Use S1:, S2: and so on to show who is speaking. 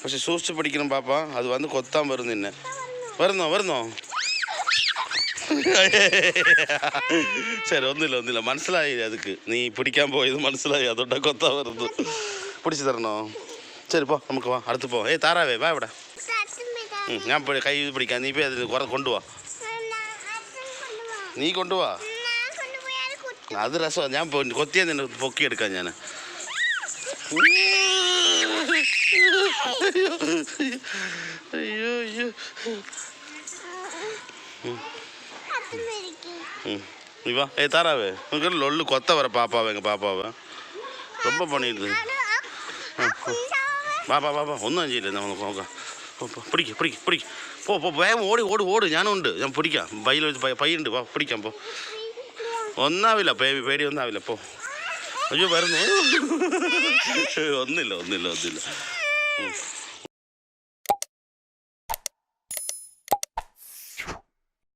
S1: പക്ഷെ സൂക്ഷിച്ച് പിടിക്കണം പാപ്പ, അത് വന്ന് കൊത്താൻ വരും നിന്നെ. വരുന്നോ? ശരി, ഒന്നില്ല മനസ്സിലായി. അതുക്ക് നീ പിടിക്കാൻ പോയത് മനസ്സിലായി, അതുകൊണ്ടാ കൊത്താൻ വരുന്നു. പിടിച്ചു തരണോ? ശരി പോ, നമുക്ക് വാ, അടുത്ത് പോ. താറാവേ വാ ഇവിടെ. ഞാൻ കൈ പിടിക്കാം, നീ പോയി അതിന് കുറെ കൊണ്ടുപോവാ. നീ കൊണ്ടുപോവാ, അത് രസമാണ്. ഞാൻ കൊത്തിയാൽ നിന്നെ പൊക്കിയെടുക്കാം ഞാൻ. അയ്യോ இவா தாராவே உங்களுக்கு லொல்லு கொத்த வர பாப்பாவை ரொம்ப பண்ணிடுது. பாப்பா ஒன்றும் ചെയ്യില്ല. നമുക്ക് നോക്കാം. പിടിക്ക പോ വേഗം ഓട് ഞാനും ഉണ്ട്. ഞാൻ പിടിക്കാം. പയ്യുണ്ട്, വാ പിടിക്കാം. പോ, ഒന്നാവില്ല, പേടി ഒന്നാവില്ല. പോ. അയ്യോ വരുന്നു. ഒന്നില്ല